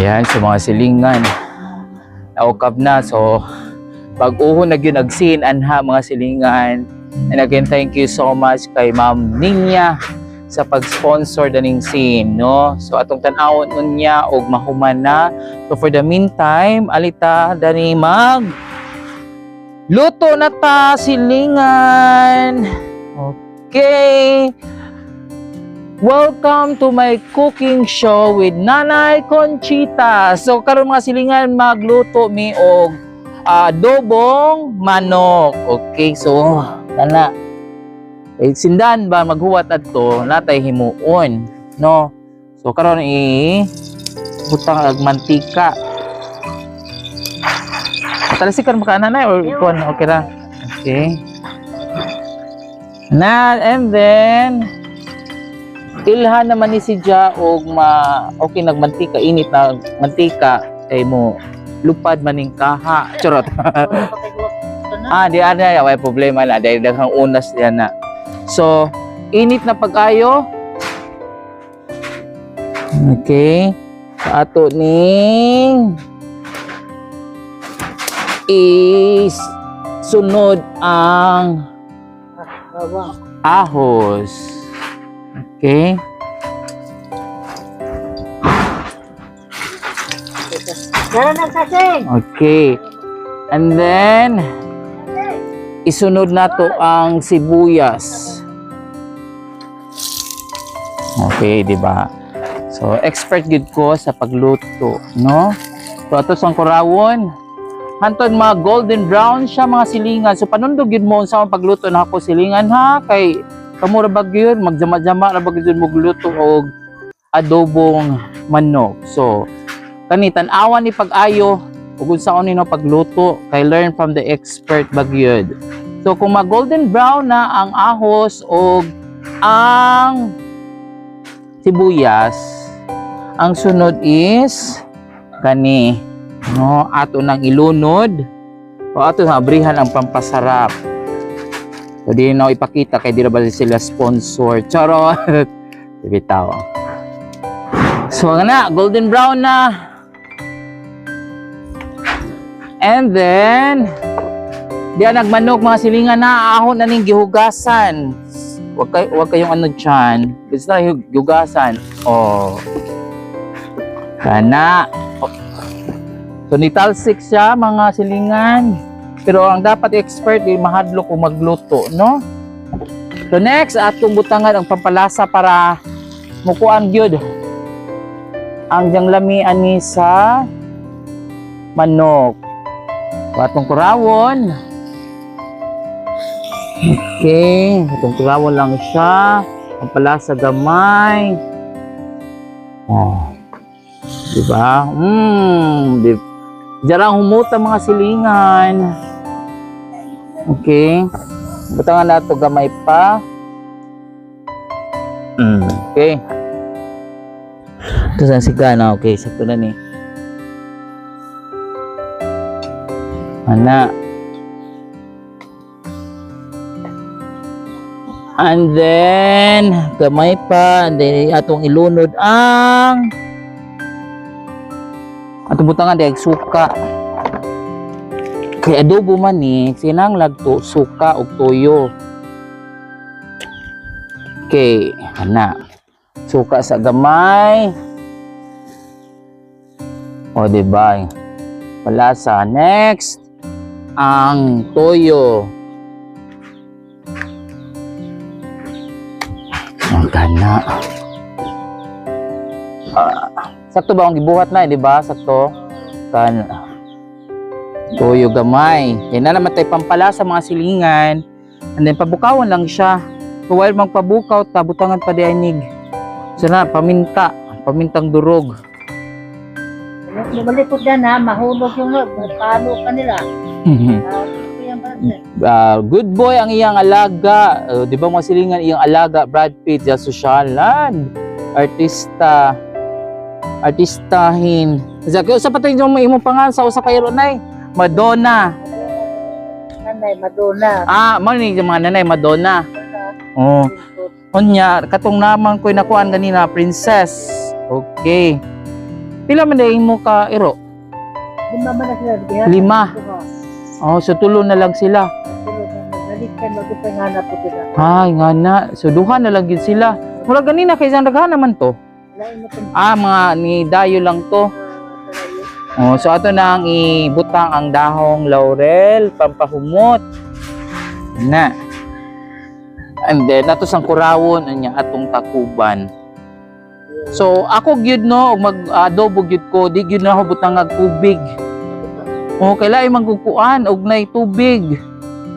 Ayan, so mga silingan. Naukap na. So, pag-uhon na yun nagsin, anha mga silingan. And again, thank you so much kay Ma'am Ninya sa pag-sponsor daning scene, no? So, atong tanawon nun niya og mahuman na. So, for the meantime, alita, dani mag luto na ta, silingan. Okay. Welcome to my cooking show with Nanay Conchita. So karon mga silingan magluto mi og adobong manok. Okay, so nana sindan ba maghuwat adto natay himuon, no? So karon butang ag mantika. Talasikan ba ka nanay or kon okay ra? Okay. Na and then ilhan naman ni si Ja og okay nagmantika, init na mantika kay mo lupad maning kaha. Charot. Di ana way problema na dahil daghang unas diyan na. So init na pag-ayo. Okay. Sa ato ning is sunod ang ahos. Okay. Okay. And then isunod na to ang sibuyas. Okay, di ba? So expert gid ko sa pagluto, no? So ato sang kurawon hantod mga golden brown siya mga silingan. So panundog gid mo sa pagluto na ako silingan ha kay kamura bag yun, magjama-jama na bag yun magluto og adobong manok. So, kani tan-awan ni pag-ayo ug unsaon nino pagluto kay learn from the expert bag yun. So, kung mag-golden brown na ang ahos og ang sibuyas, ang sunod is kani, no, ato nang ilunod o ato nang abrihan ang pampasarap. So, di na ipakita kay di na ba sila sponsor. Charot! Bitaw. So, na, golden brown na. And then, diyan nagmanok mga silingan na, ahon na ning gihugasan. Wag kayong ano dyan. Gusto na gihugasan. Oh. Kana. Oh. So, nitalsik siya mga silingan. Pero ang dapat expert ay mahadlok o magluto, no? So next, atong butangan ang pampalasa para mukuan gyud ang janglami ani sa manok. So atong kurawon. Okay, atong kurawon lang siya. Pampalasa gamay. Oh. Diba? Jarang humuta mga silingan. Okay. Butangan na ito gamay pa. Okay. Ito saan sigana. Okay, sakto na ni. Ana. And then, gamay pa. And then, atong ilunod ang atong butangan dahil suka. Kay adobo man ni sinang lagto suka ug toyo. Okay, ana. Suka sa gamay. O di ba? Palasa. Next, ang toyo. Ang kana. Sakto ba ang gibuhat na, di ba? Sakto. Kana. Toyo gamay. Yan na naman tayo pampalasa mga silingan. And then pabukawan lang siya. So while magpabukaw, tabutangan pa dianig. So na, paminta. Pamintang durog. Malikot yan ha, mahulog yung palo ka nila. Good boy ang iyang alaga. Di ba mga silingan, iyang alaga, Brad Pitt, sa sosyalan. Artista. Artistahin. Sa patay yung may imong pangalan sa usa kayo nay. Madonna. Nanay Madonna. Mani yung mga nanay Madonna. Unya, katong naman ko'y nakuhaan ganina, princess. Okay. Pila man dahil mo ka iro? 5 man na sila. Diha. 5. Oh, so tulo na lang sila. Balikan bago pa nga na po sila. Ay, nga na. So duha na lang gid sila. Mura ganina kay isang daghan naman to. Lain mo kung Mga ni dayo lang to. Oh, so ato na ang ibutang ang dahong laurel, pampahumot. Na. And then ato sang kurawon anya atong takuban. So ako gyud no og mag-adobo gyud ko, di gyud na ako butang og tubig. Oh, kailangan magkukuan og nay tubig.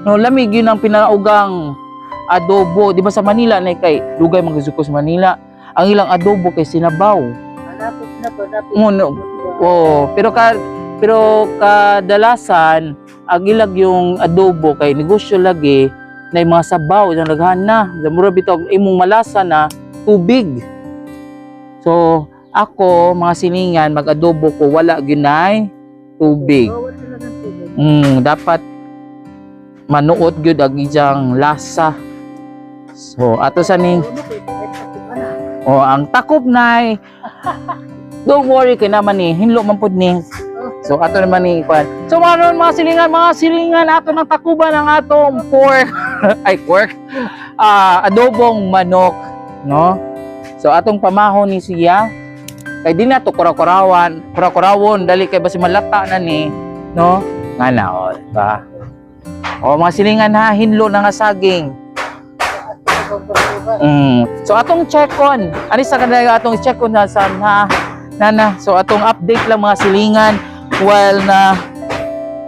No, lamig yun ang pinaugang adobo. Di ba sa Manila na kay lugay magsuko sa Manila. Ang ilang adobo kay sinabaw. Malapit na po. Pero kadalasan ang ilag yung adobo kay negosyo lagi na yung mga sabaw na naghana. Mura bitaw imong malasa na tubig. So ako mga silingan mag-adobo ko wala ginay tubig. Dapat manuot gyud ang ijang lasa. So ato sa ning ang takop nay. Don't worry kay naman ni hinlo man pud ni. So ato naman ni kwan. So maron mga silingan ato nang takuban ang atong pork pork adobong manok, no? So atong pamahon ni siya kay di na to kurawon dali kay basi malata na ni, no? Ngana ba? Mga silingan ha, hinlo na nga saging. So atong check on. Ani sa kanila atong check on sa nana. So atong update lang mga silingan while na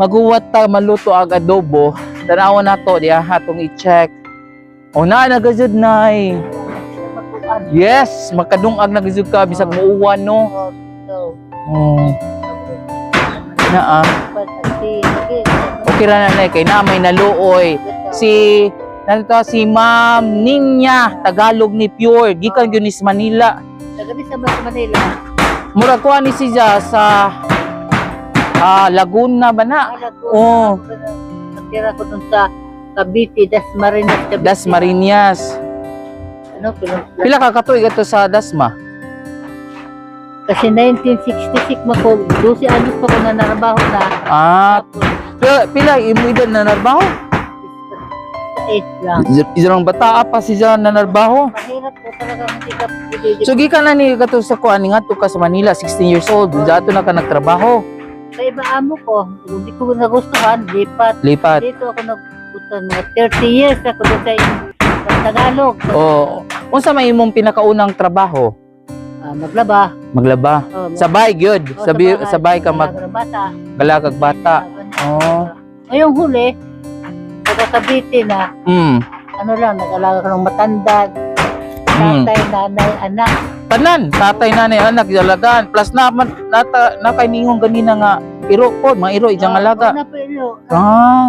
maguwat ta maluto ang adobo. Tanawon nato diha atong i-check. Na nagajud nay. Yes, makadungag na gajud ka bisag muuwan no. Okay ra na kay na may naluoy. Si Ma'am Ninya Tagalog ni Pure gikan gyud ni sa Manila. Tagadi sa Manila. Murag ko ni siya sa Laguna ba na? Natira ko dun sa Cavite, Dasmariñas. Dasmariñas. Ano, Pila ka katuig ato sa Dasma? Kasi 1966 mako, 12 anos pa ko na narabaho na. Pila imo edad na narbaho? 8 lang. Isang bata pa siya na narbaho. Mahirap po talaga hindi ka So gikan na ni kato sa kuan nga to ka sa Manila 16 years old. Dato na ka nagtrabaho. Sa iba amo ko, hindi ko nagustuhan, lipat. Dito ako nagpunta mga 30 years ako doon sa Tagalog. Unsa may imong pinakaunang trabaho? Maglaba. Sabay gyud. Sabay ka galagag bata. Ngayong huli, Cavite na, ano lang, nag-alaga ko ng matanda, tatay, nanay, anak. Tanan, tatay, nanay, anak, dalagaan. Plus na kay ningong ganina nga iro po, mga iro, ijang alaga.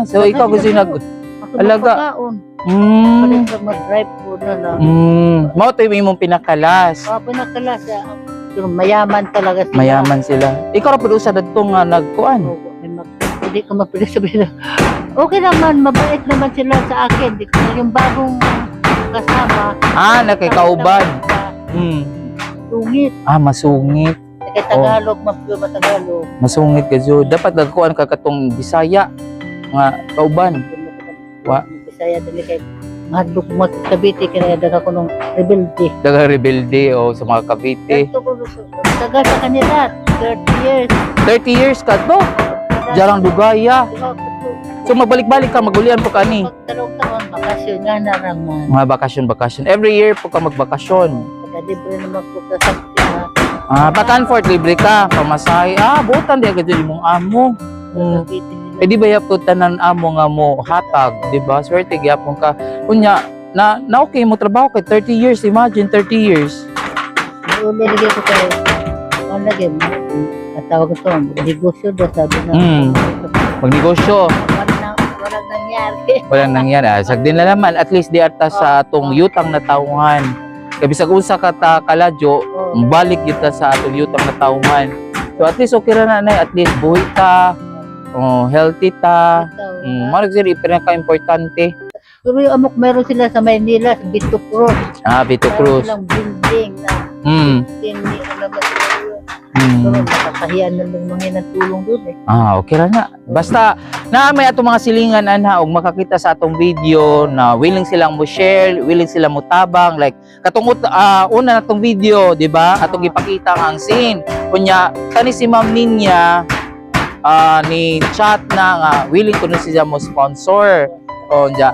So ikaw gusto nag-alaga. Palit lang mag-drive po na. Mao to yung imong pinakalas. Pinakalas. Mayaman talaga sila. Mayaman sila. Ikaw ra pud usa dadto nga nagkuan. Hindi ko mapili sabihin. Okay naman, mabait naman sila sa akin. Yung bagong kasama. Nakikauban. Sungit. Masungit. Kay Tagalog, Tagalog. Masungit ka jud. Dapat nagkuan ka katong Bisaya nga kauban. Bisaya dili kay mahadlok mo sa Cavite kaya daga ko nung rebelde. Sa mga Cavite. Taga sa kanila 30 years. 30 years ka to. Jarang dugaya. So magbalik-balik ka, magulian po ka ni. Pagtalong taon, bakasyon nga na naman. Mga bakasyon. Every year po ka magbakasyon. Libre naman po sa sakti. Back and forth, libre ka, pamasahe. Butan di agad yung mong amo. Di ba yapon tanan amo nga mo hatag, di ba? Swerte gyapon ka. Kunya, na okay mo trabaho kay 30 years, imagine 30 years. Nilagay ko kayo. Lagi mo. Tawag ito, negosyo daw sabi na. Magnegosyo. Walang nangyari. Sagdin na naman, at least di ata sa atong yutang na tauhan. Kaya bisag usa ka ta kaladyo, balik kita sa atong yutang na tauhan. So at least okay ra na nay, at least buhi ta, healthy ta. Marag sila pinaka-importante. Pero yung amok meron sila sa Maynila, Vito Cruz. Vito Cruz. Meron silang building na. Pero nakakahiyan na lang mga tulong doon eh. Okay ra na. Basta na may atong mga silingan anha og makakita sa atong video na willing silang mo share, willing silang mo tabang like katong una natong video, di ba? Atong ipakita ang scene. Kunya kani si Ma'am Ninya ni chat na nga willing kuno siya mo sponsor. O nya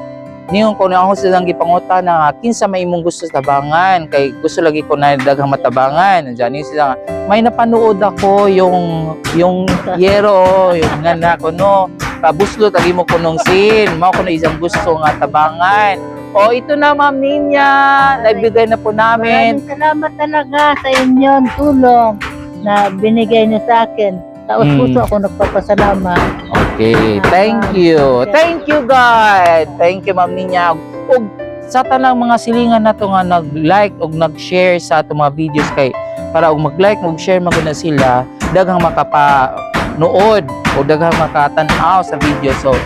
niyon ko na ako silang gipangutan na kinsa may imong gusto sa tabangan kay gusto lagi ko na daghang matabangan. Diyan niyo sila nga, may napanood ako yung yero, yung ngana ko no. Kabuslo tagi mo kunong scene, mao ko na isang gusto nga tabangan. O ito na Ma'am Ninya, naibigay na po namin. Maraming salamat talaga sa inyong tulong na binigay niyo sa akin. Taos puso ako nagpapasalamat. Okay, thank you. Thank you God. Thank you Ma'am Ninya. Ug sa tanang mga silingan nato nga nag-like ug nag-share sa atong mga videos kay para og mag-like ug share maguna sila daghang makapanood o daghang makatan-aw sa video. So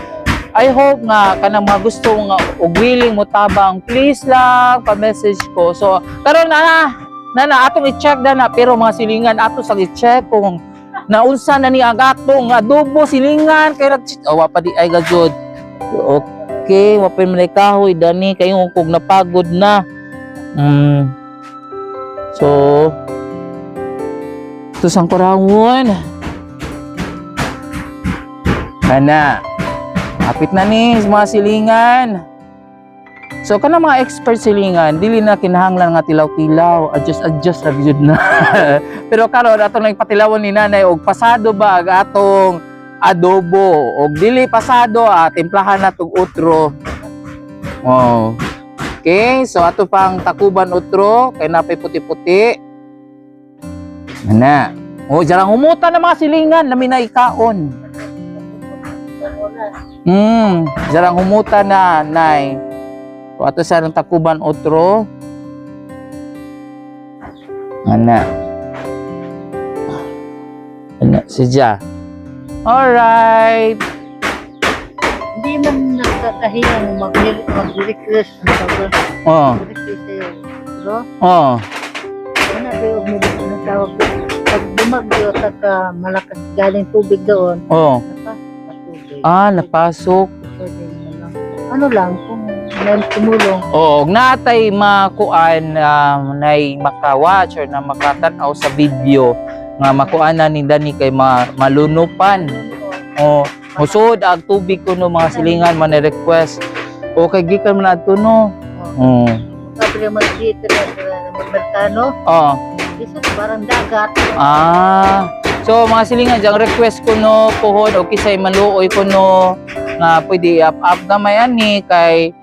I hope nga kanang mga gusto nga ug willing mo tabang please lang pa-message ko. So karon na atong i-check na pero mga silingan ato sa i-check kung naunsa na ni agatong adobo silingan kay wa pa di ay gajud. Okay, wa pa man kahoy dani kayo kung napagod na. So tusang kurawon. Ana. Apit na ni mga silingan. So kana mga expert silingan dili na kinahanglan nga tilaw-tilaw, adjust ra gyud na. Pero karon atong nagpatilawon ni nanay og pasado ba ang atong adobo og dili pasado timplahan na tug utro. Oh. Okay, so ato pang takuban utro kay napay puti-puti. Ana. Oh, jarang humutan na mga silingan lami na ikaon. Jarang humutan na nay. So, ato sa takuban otro. Ana. Ana siya. Alright. Hindi man nagkakahiyang mag-request. Mag-request sa'yo. Bro? Ano ba yung tawag ko? Pag bumagyo sa malakas galing tubig doon, napasok. Napasok. Ano lang, kung may tumulong. Natay makuan nay makawatch or na makatan-aw sa video nga makuanan ni Dani kay malunupan. Musud ang tubig ko no mga silingan man request. Okay gikan man adto no. Sabi naman dito na magmerkano. Isa parang dagat. So mga silingan jang request ko no puhon o kisay maluoy ko no nga pwede up gamay ani kay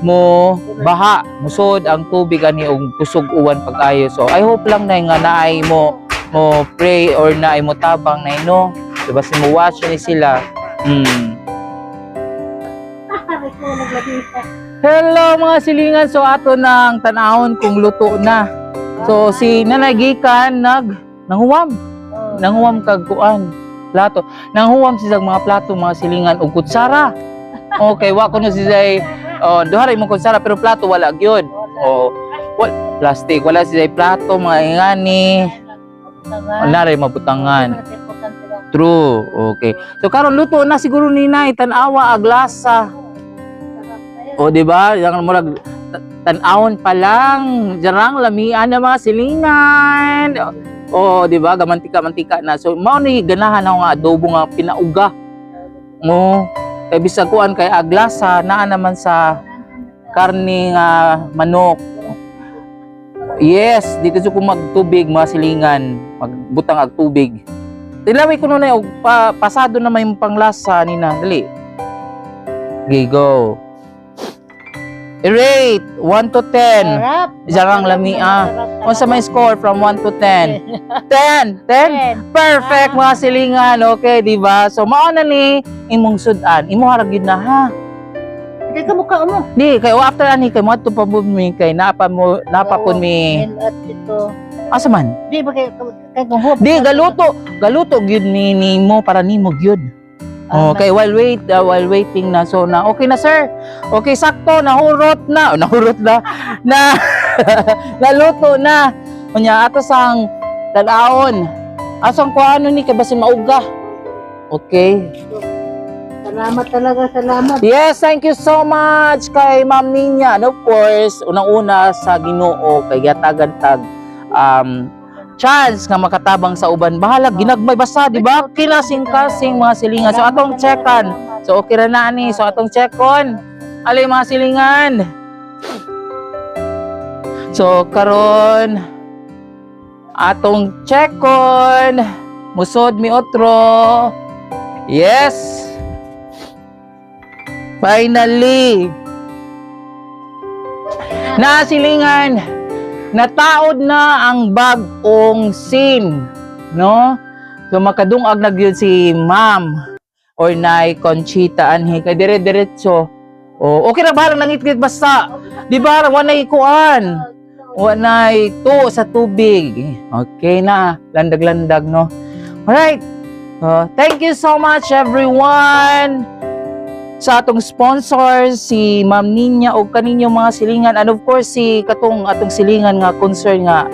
mo baha musod ang tubig ani og kusog uwan pag-ayo. So I hope lang na nga naay mo pray or naay mo tabang na no. Diba si mo watch ni sila. Hello mga silingan, so ato nang tanahon kung luto na. So si Nanay Gikan nanghuwam kag kuan plato. Nanghuwam siya mga plato mga silingan ug kutsara. Okay, wa ko no siya duha ra mo kutsara pero plato wala gyud. Plastic wala siya plato mga ingani. Wala ray mabutangan. True. Okay. So karon luto na siguro ni Nay tan-awa ag lasa. Di ba? Yang murag tan-awon pa lang, jarang lamian na mga silingan. Di ba? Gamantika-mantika na. So mao ni ganahan ako nga adobo nga pinauga. Kay bisag kuan kay ag lasa naa naman sa karne nga manok. Yes, dito sa kung magtubig mga silingan, magbutang ag tubig. Tilaway ko na og pasado na may panglasa nina. Dali. Okay, go. Rate 1 to 10. Jarang lami Unsa may score from 1 to 10? 10. 10. Perfect mga silingan. Okay, di ba? So mao na ni imong sudan. Imo harag yun na ha. Hindi ka mukha mo. Di kay after ani kay mo to pa mi kay napapon mi. At ito. Asa man? Di ba kay kung Di galuto gyud ni mo para nimo gyud. Okay, while waiting na so na okay na sir. Okay sakto nahurot na naluto na. Unya ato sang tan-awon. Asang ko ano ni kay basin mauga. Okay. Salamat talaga, salamat. Yes, thank you so much kay Ma'am Ninya. And of course, unang-una sa Ginoo kay gatagad-tag chance nga makatabang sa uban. Bahala ginagmay basta, di ba? Kinasing-kasing mga silingan. So atong checkan. So okay ra na ani. So atong check-on. Alay mga silingan. So karon atong check-on. Musod mi otro. Yes. Finally. Nasilingan. Nataod na ang bag-ong SIM, no? So makadungag na gyud si Ma'am or Nay Conchita anhi kay dire-diretso. Oh, okay ra ba lang ngit basta. Di ba wanay kuan? Wanay to sa tubig. Okay na, landag-landag no. Alright. Thank you so much everyone sa atong sponsors, si Ma'am Ninya o kaninyong mga silingan, and of course si katong atong silingan nga concern nga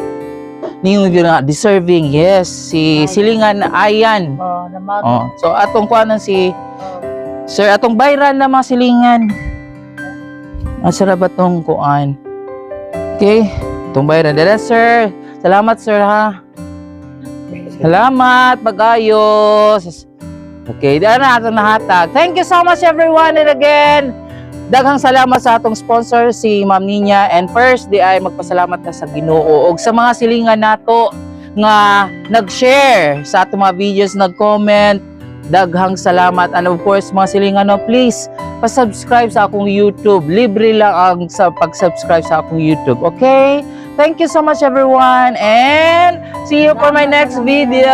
ninyo nga deserving. Yes, si silingan Ayan. Naman. So atong kuanan si Sir atong bayran na mga silingan. Asara ba tong kuan? Okay, atong bayran dala sir. Salamat sir ha. Salamat pag-ayos. Okay, dahil na atong nahatag. Thank you so much everyone, and again, daghang salamat sa atong sponsor si Ma'am Ninya, and first di ay magpasalamat na sa Ginoo ug sa mga silingan nato nga nag-share sa atong mga videos, nag-comment. Daghang salamat, and of course mga silingan no, please pa-subscribe sa akong YouTube. Libre lang ang sa pag-subscribe sa akong YouTube. Okay? Thank you so much everyone, and see you for my next video.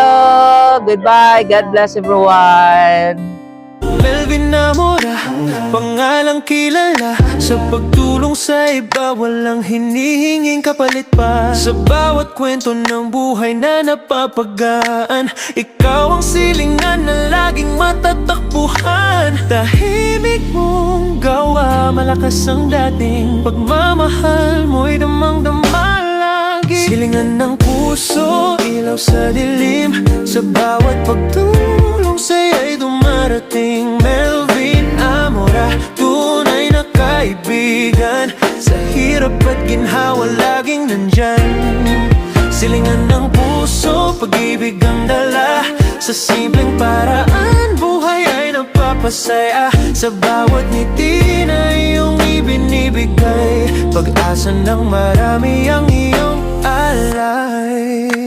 Goodbye. God bless everyone. Melvin Namora, pangalang kilala. Sa pagtulong sa iba, walang hinihinging kapalit pa. Sa bawat kwento ng buhay na napapagaan, ikaw ang silingan na laging matatakbuhan. Tahimik mong gawa, malakas ang dating pagmamahal mo'y damang-dama lagi. Silingan ng puso, ilaw sa dilim. Sa bawat pagtulong sa'yo'y dumarating. Melvin Amora, tunay na kaibigan. Sa hirap at ginhawa laging nandyan. Silingan ng puso, pag-ibig ang dala. Sa simpleng paraan, buhay ay napapasaya. Sa bawat ngiti na iyong ibinibigay, pag-asa ng marami ang iyong alay.